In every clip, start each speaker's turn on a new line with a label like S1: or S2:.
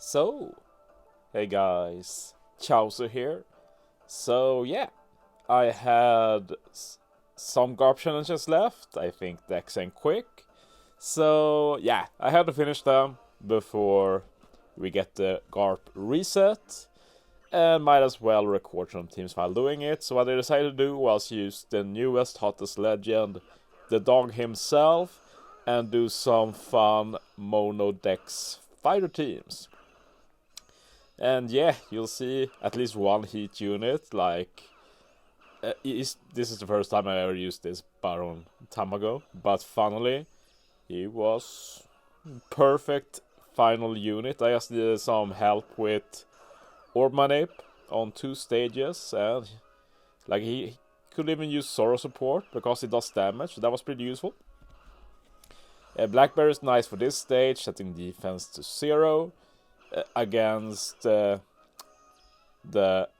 S1: So, hey guys, Chauzu here. So yeah, I had some Garp challenges left. I think DEX and quick. So yeah, I had to finish them before we get the Garp reset. And might as well record some teams while doing it. So what I decided to do was use the newest, hottest legend, the dog himself, and do some fun mono DEX fighter teams. And yeah, you'll see at least one heat unit, this is the first time I ever used this Baron time ago, but finally, he was perfect final unit. I just needed some help with Orb Manip on 2 stages, and he could even use Sorrow support because it does damage, so that was pretty useful. Blackberry is nice for this stage, setting defense to 0. Against the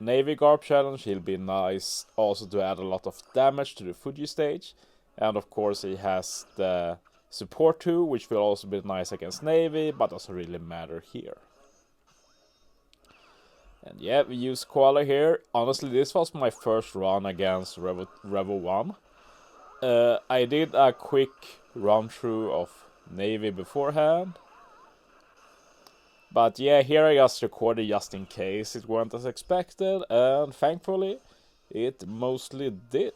S1: Navy Garp challenge, he'll be nice also to add a lot of damage to the Fuji stage. And of course he has the support too, which will also be nice against Navy, but doesn't really matter here. And yeah, we use Koala here. Honestly, this was my first run against Revo 1. I did a quick run through of Navy beforehand. But yeah, here I just recorded just in case it weren't as expected, and thankfully, it mostly did.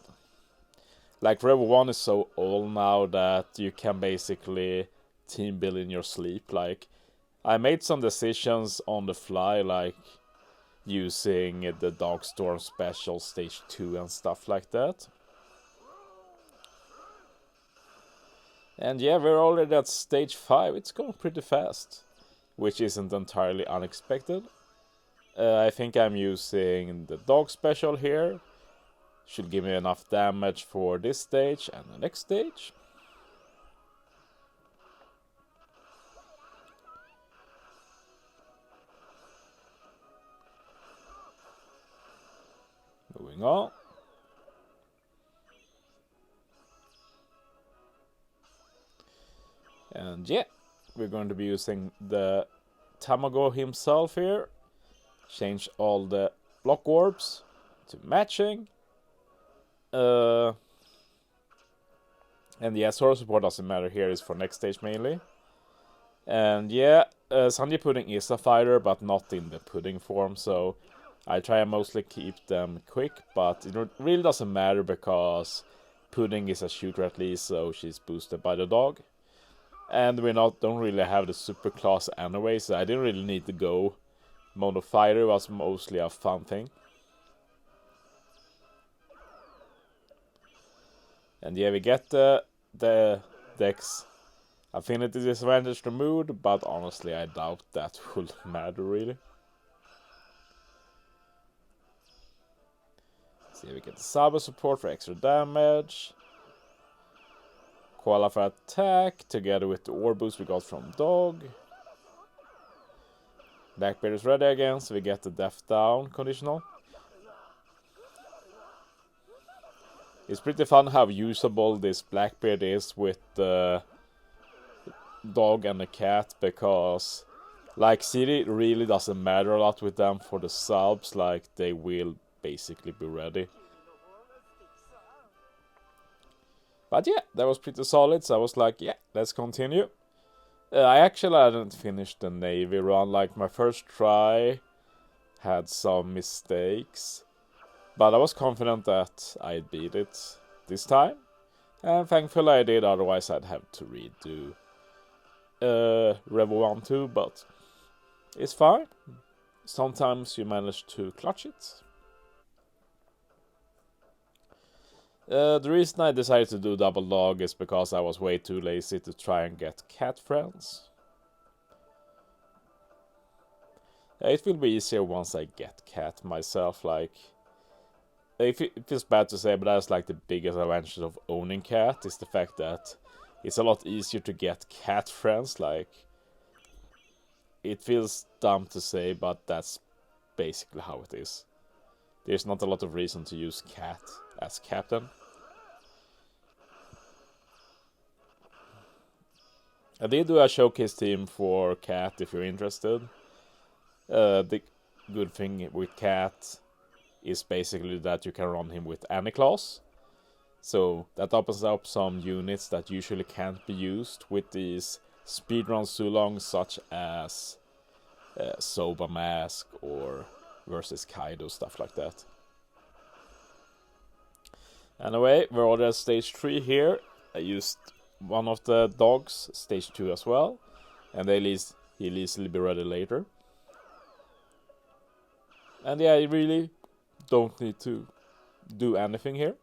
S1: Revo 1 is so old now that you can basically team build in your sleep. I made some decisions on the fly, using the Dogstorm Special Stage 2 and stuff like that. And yeah, we're already at Stage 5, it's going pretty fast. Which isn't entirely unexpected. I think I'm using the dog special here. Should give me enough damage for this stage and the next stage. Moving on. And yeah, we're going to be using the Tamago himself here. Change all the block orbs to matching. And yeah, Sorrow support doesn't matter here, it's for next stage mainly. And yeah, Sanji Pudding is a fighter, but not in the pudding form, so I try and mostly keep them quick, but it really doesn't matter because Pudding is a shooter at least, so she's boosted by the dog. And we don't really have the super class anyway, so I didn't really need to go mono fighter. It was mostly a fun thing. And yeah, we get the DEX affinity disadvantage removed, but honestly I doubt that will matter really. So yeah, we get the Saber support for extra damage. Koala for attack, together with the orb boost we got from dog. Blackbeard is ready again, so we get the death down conditional. It's pretty fun how usable this Blackbeard is with the dog and the cat, because CD really doesn't matter a lot with them for the subs, they will basically be ready. But yeah, that was pretty solid, so I was like, yeah, let's continue. I actually hadn't finished the Navy run, my first try had some mistakes. But I was confident that I'd beat it this time. And thankfully I did, otherwise I'd have to redo Revo 1 too, but it's fine. Sometimes you manage to clutch it. The reason I decided to do double dog is because I was way too lazy to try and get cat friends. It will be easier once I get cat myself, it feels bad to say, but that's the biggest advantage of owning cat, is the fact that it's a lot easier to get cat friends, it feels dumb to say, but that's basically how it is. There's not a lot of reason to use cat as captain. I did do a showcase team for cat if you're interested. The good thing with Cat is basically that you can run him with any class. So that opens up some units that usually can't be used with these speedruns too long, such as Soba Mask or versus Kaido, stuff like that. Anyway, we're already at stage 3 here. I used one of the dogs, stage 2 as well, and he'll easily be ready later. And yeah, I really don't need to do anything here.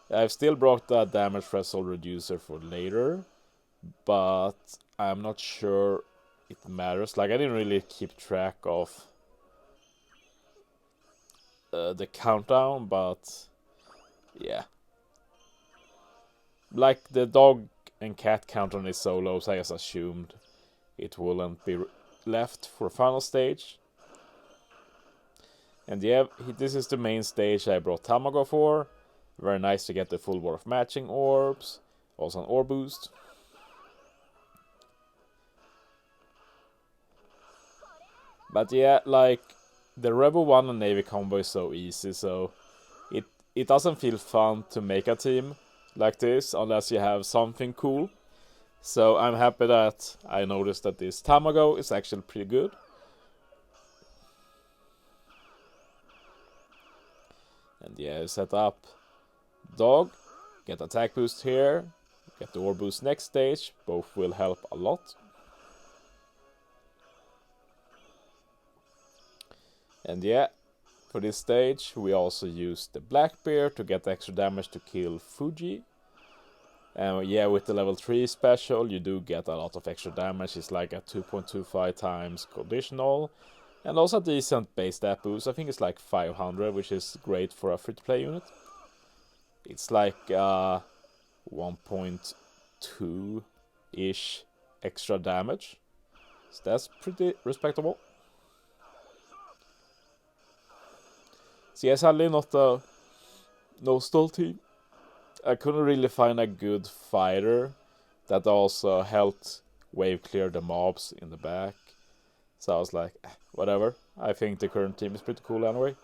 S1: I've still brought the damage threshold reducer for later, but I'm not sure it matters. Like, I didn't really keep track of the countdown, but yeah. Like, the dog and cat countdown is so low, so I just assumed it wouldn't be left for final stage. And yeah, this is the main stage I brought Tamago for. Very nice to get the full bar of matching orbs. Also an orb boost. But yeah, like, the Revo 1 and Navy combo is so easy, so it doesn't feel fun to make a team like this unless you have something cool. So I'm happy that I noticed that this Tamago is actually pretty good. And yeah, set up dog, get attack boost here, get the orb boost next stage, both will help a lot. And yeah, for this stage we also use the Blackbeard to get extra damage to kill Fuji. And yeah, with the level 3 special you do get a lot of extra damage. It's like a 2.25 times conditional. And also a decent base stat boost. I think it's like 500, which is great for a free-to-play unit. It's like 1.2-ish extra damage. So that's pretty respectable. So yeah, sadly not a no-stall team. I couldn't really find a good fighter that also helped wave clear the mobs in the back. So I was like, whatever. I think the current team is pretty cool anyway.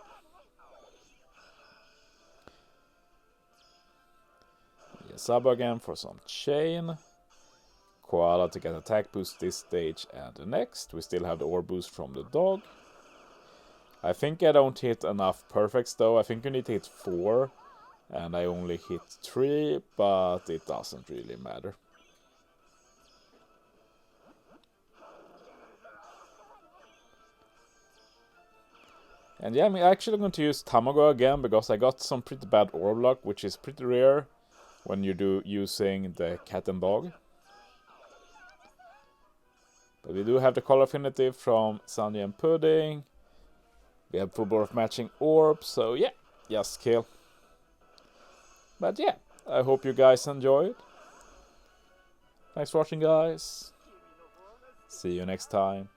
S1: Yeah, sub again for some chain. Koala to get attack boost this stage and the next. We still have the orb boost from the dog. I think I don't hit enough perfects though. I think you need to hit 4. And I only hit 3, but it doesn't really matter. And yeah, I'm actually going to use Tamago again, because I got some pretty bad orb luck, which is pretty rare when you do using the cat and dog. But we do have the color affinity from Sunny and Pudding. We have full bar of matching orbs, so yeah, just kill. But yeah, I hope you guys enjoyed. Thanks for watching, guys. See you next time.